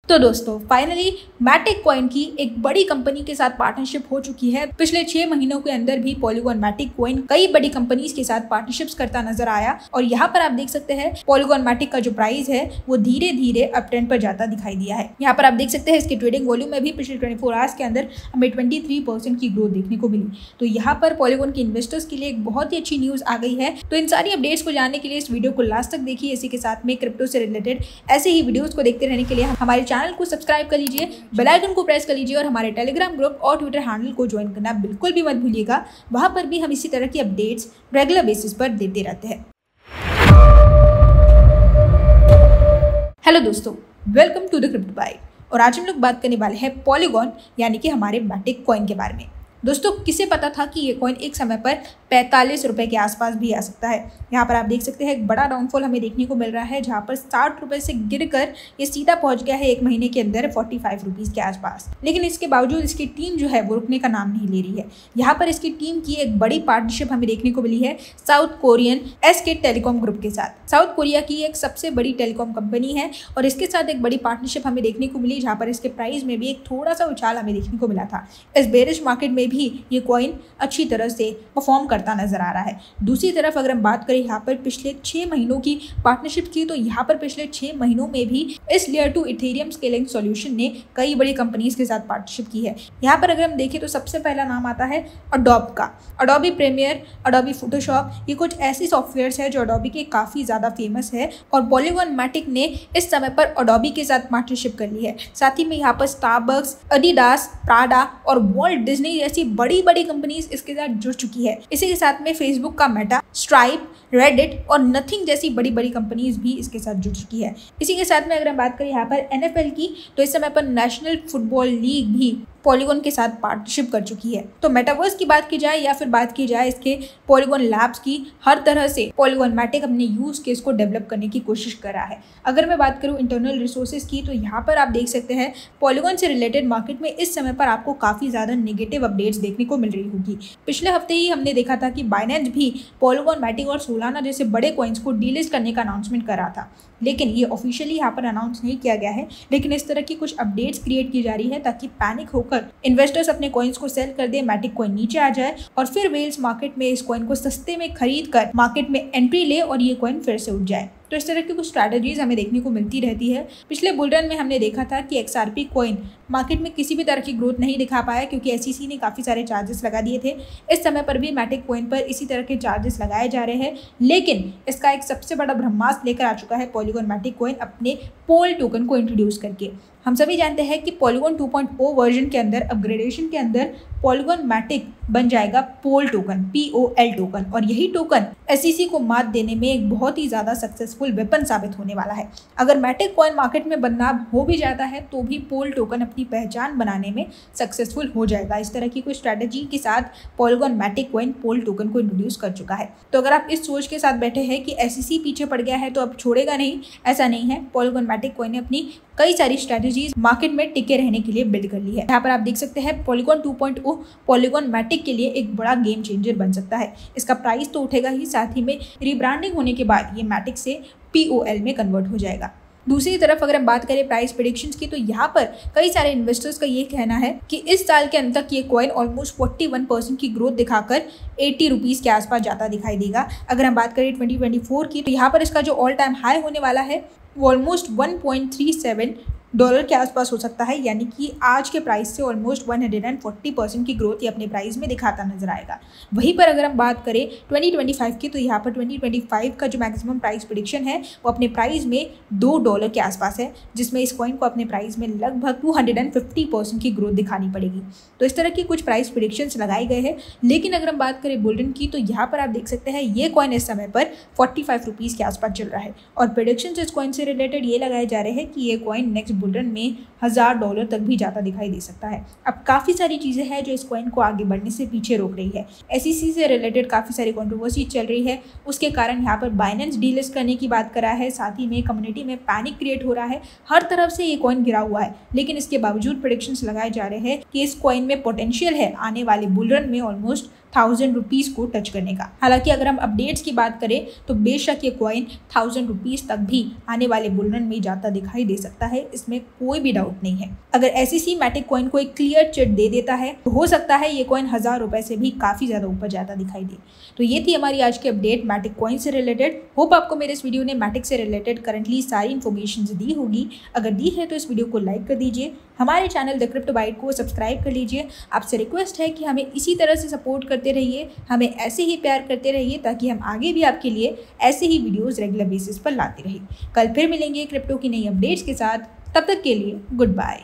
तो दोस्तों finally मैटिक coin की एक बड़ी कंपनी के साथ पार्टनरशिप हो चुकी है। पिछले 6 महीनों के अंदर भी पॉलीगॉन मैटिक कॉइन कई बड़ी कंपनीज के साथ पार्टनरशिप्स करता नजर आया और यहाँ पर आप देख सकते हैं पॉलीगॉन मैटिक का जो प्राइस है वो धीरे धीरे अप ट्रेंड पर जाता दिखाई दिया है। यहाँ पर आप देख सकते हैं इसके ट्रेडिंग वॉल्यूम में भी पिछले 24 आवर्स के अंदर हमें 23% की ग्रोथ देखने को मिली। तो यहाँ पर पॉलीगॉन के इन्वेस्टर्स के लिए एक बहुत ही अच्छी न्यूज आ गई है। तो इन सारी अपडेट्स को जानने के लिए इस वीडियो को लास्ट तक देखिए। इसी के साथ में क्रिप्टो से रिलेटेड ऐसे ही वीडियोस को देखते रहने के लिए हमारे चैनल को सब्सक्राइब कर लीजिए, बेल आइकन को प्रेस कर लीजिए और हमारे टेलीग्राम ग्रुप और ट्विटर हैंडल को ज्वाइन करना बिल्कुल भी मत भूलिएगा। वहां पर भी हम इसी तरह की अपडेट्स रेगुलर बेसिस पर देते रहते हैं। हेलो दोस्तों, welcome to the crypto byte और आज हम लोग बात करने वाले हैं पॉलीगॉन यानी कि हमारे मैटिक कॉइन के बारे में। दोस्तों किसे पता था कि ये कॉइन एक समय पर 45 रुपये के आसपास भी आ सकता है। यहाँ पर आप देख सकते हैं एक बड़ा डाउनफॉल हमें देखने को मिल रहा है, जहाँ पर 60 रुपये से गिरकर ये सीधा पहुँच गया है एक महीने के अंदर 45 रुपीज़ के आसपास। लेकिन इसके बावजूद इसकी टीम जो है वो रुकने का नाम नहीं ले रही है। यहाँ पर इसकी टीम की एक बड़ी पार्टनरशिप हमें देखने को मिली है south Korean SK telecom group के साथ। साउथ कोरिया की एक सबसे बड़ी टेलीकॉम कंपनी है और इसके साथ एक बड़ी पार्टनरशिप हमें देखने को मिली, जहाँ पर इसके प्राइस में भी एक थोड़ा सा उछाल हमें देखने को मिला था। इस बेरिश मार्केट में भी ये कॉइन अच्छी तरह से परफॉर्म करता नजर आ रहा है। दूसरी तरफ अगर हम बात करें यहाँ पर पिछले 6 महीनों की पार्टनरशिप की, तो यहाँ पर पिछले 6 महीनों में भी इस लेयर 2 इथेरियम स्केलिंग सॉल्यूशन ने कई बड़ी कंपनीज के साथ पार्टनरशिप की है। यहाँ पर अगर हम देखें तो सबसे पहला नाम आता है अडोब का। अडोबी प्रीमियर, अडोबी फोटोशॉप, ये कुछ ऐसी सॉफ्टवेयर्स है जो अडोबी के काफ़ी ज़्यादा फेमस है और पॉलीगॉन मैटिक ने इस समय पर अडोबी के साथ पार्टनरशिप कर ली है। साथ ही में यहाँ पर स्टारबक्स, एडिडास, प्राडा और वॉल्ट डिज्नी जैसी बड़ी बड़ी कंपनीज इसके साथ जुड़ चुकी है। इसी के साथ में फेसबुक का मेटा, स्ट्राइप, रेडिट और नथिंग जैसी बड़ी बड़ी कंपनीज भी इसके साथ जुड़ चुकी है। इसी के साथ में अगर हम बात करें यहाँ पर NFL की, तो इस समय पर नेशनल फुटबॉल लीग भी पॉलीगॉन के साथ पार्टनरशिप कर चुकी है। तो मेटावर्स की बात की जाए या फिर बात की जाए इसके पॉलीगॉन लैब्स की, हर तरह से पॉलीगॉन मैटिक अपने यूज केस को डेवलप करने की कोशिश कर रहा है। अगर मैं बात करूं इंटरनल रिसोर्सेज की, तो यहाँ पर आप देख सकते हैं पॉलीगॉन से रिलेटेड मार्केट में इस समय पर आपको काफ़ी ज़्यादा नेगेटिव अपडेट्स देखने को मिल रही होगी। पिछले हफ्ते ही हमने देखा था कि बाइनेंस भी पॉलीगॉन मैटिक और सोलाना जैसे बड़े कॉइन्स को डीलिस्ट करने का अनाउंसमेंट कर रहा था, लेकिन ये ऑफिशियली यहाँ पर अनाउंस नहीं किया गया है। लेकिन इस तरह की कुछ अपडेट्स क्रिएट की जा रही है ताकि पैनिक होकर इन्वेस्टर्स अपने कॉइन्स को सेल कर दे, मैटिक कॉइन नीचे आ जाए और फिर वेल्स मार्केट में इस कॉइन को सस्ते में खरीद कर मार्केट में एंट्री ले और ये कॉइन फिर से उठ जाए। तो इस तरह की कुछ स्ट्रैटेजीज हमें देखने को मिलती रहती है। पिछले बुल रन में हमने देखा था कि XRP कॉइन मार्केट में किसी भी तरह की ग्रोथ नहीं दिखा पाया क्योंकि SEC ने काफ़ी सारे चार्जेस लगा दिए थे। इस समय पर भी मैटिक कॉइन पर इसी तरह के चार्जेस लगाए जा रहे हैं, लेकिन इसका एक सबसे बड़ा ब्रह्मास्त्र लेकर आ चुका है पॉलीगॉन मैटिक कॉइन अपने पोल टोकन को इंट्रोड्यूस करके। हम सभी जानते हैं कि पॉलीगॉन 2.0 वर्जन के अंदर अपग्रेडेशन के अंदर पॉलीगॉन मैटिक बन जाएगा पोल टोकन, POL टोकन, और यही टोकन SEC को मात देने में एक बहुत ही ज़्यादा सक्सेसफुल वेपन साबित होने वाला है। अगर मैटिक कॉइन मार्केट में बदनाम हो भी जाता है तो भी पोल टोकन अपनी पहचान बनाने में सक्सेसफुल हो जाएगा। इस तरह की कोई स्ट्रैटेजी के साथ पॉलीगॉन मैटिक कॉइन पोल टोकन को इंट्रोड्यूस कर चुका है। तो अगर आप इस सोच के साथ बैठे हैं कि SEC पीछे पड़ गया है तो अब छोड़ेगा नहीं, ऐसा नहीं है। पॉलीगॉन मैटिक कॉइन ने अपनी कई सारी स्ट्रैटेजीज मार्केट में टिके रहने के लिए बिल्ड कर ली है। यहाँ पर आप देख सकते हैं पॉलीगॉन 2.0 पॉलीगॉन मैटिक के लिए एक बड़ा गेम चेंजर बन सकता है। इसका प्राइस तो उठेगा ही, साथ ही में रिब्रांडिंग होने के बाद ये मैटिक से POL में कन्वर्ट हो जाएगा। दूसरी तरफ अगर हम बात करें प्राइस प्रेडिक्शंस की, तो यहाँ पर कई सारे इन्वेस्टर्स का ये कहना है कि इस साल के अंत तक ये कॉइन ऑलमोस्ट 41% की ग्रोथ दिखाकर 80 रुपीज़ के आसपास जाता दिखाई देगा। अगर हम बात करें 2024 की, तो यहाँ पर इसका जो ऑल टाइम हाई होने वाला है वो ऑलमोस्ट $1.37 के आसपास हो सकता है, यानी कि आज के प्राइस से ऑलमोस्ट 140% की ग्रोथ ये अपने प्राइस में दिखाता नजर आएगा। वहीं पर अगर हम बात करें 2025 की, तो यहाँ पर 2025 का जो मैक्सिमम प्राइस प्रेडिक्शन है वो अपने प्राइस में $2 के आसपास है, जिसमें इस कॉइन को अपने प्राइस में लगभग 250% की ग्रोथ दिखानी पड़ेगी। तो इस तरह की कुछ प्राइस प्रेडिक्शंस लगाए गए हैं। लेकिन अगर हम बात करें बुल रन की, तो यहाँ पर आप देख सकते हैं ये कॉइन इस समय पर 45 रुपीज़ के आसपास चल रहा है और प्रेडिक्शंस इस कॉइन से रिलेटेड ये लगाए जा रहे हैं कि ये कॉइन नेक्स्ट बुल रन में $1000 तक भी जाता दिखाई दे सकता है। अब काफ़ी सारी चीज़ें हैं जो इस कॉइन को आगे बढ़ने से पीछे रोक रही है। SEC से रिलेटेड काफ़ी सारी कंट्रोवर्सी चल रही है, उसके कारण यहाँ पर बाइनेंस डीलिस्ट करने की बात कर रहा है, साथ ही में कम्युनिटी में पैनिक क्रिएट हो रहा है, हर तरफ से ये कॉइन गिरा हुआ है। लेकिन इसके बावजूद प्रेडिक्शंस लगाए जा रहे हैं कि इस कॉइन में पोटेंशियल है आने वाले बुल रन में ऑलमोस्ट ₹1000 को टच करने का। हालांकि अगर हम अपडेट्स की बात करें तो बेशक ये कॉइन ₹1000 तक भी आने वाले बुल रन में जाता दिखाई दे सकता है, इसमें कोई भी डाउट नहीं है। अगर SEC मैटिक कॉइन को एक क्लियर चिट दे देता है तो हो सकता है ये कॉइन ₹1000 से भी काफी ज्यादा ऊपर जाता दिखाई दे। तो ये थी हमारी आज की अपडेट मैटिक कॉइन से रिलेटेड। होप आपको मेरे इस वीडियो ने मैटिक से रिलेटेड करंटली सारी इन्फॉर्मेशन दी होगी। अगर दी है तो इस वीडियो को लाइक कर दीजिए, हमारे चैनल द क्रिप्टो बाइट को सब्सक्राइब कर लीजिए। आपसे रिक्वेस्ट है कि हमें इसी तरह से सपोर्ट करते रहिए, हमें ऐसे ही प्यार करते रहिए ताकि हम आगे भी आपके लिए ऐसे ही वीडियोस रेगुलर बेसिस पर लाते रहें। कल फिर मिलेंगे क्रिप्टो की नई अपडेट्स के साथ, तब तक के लिए गुड बाय।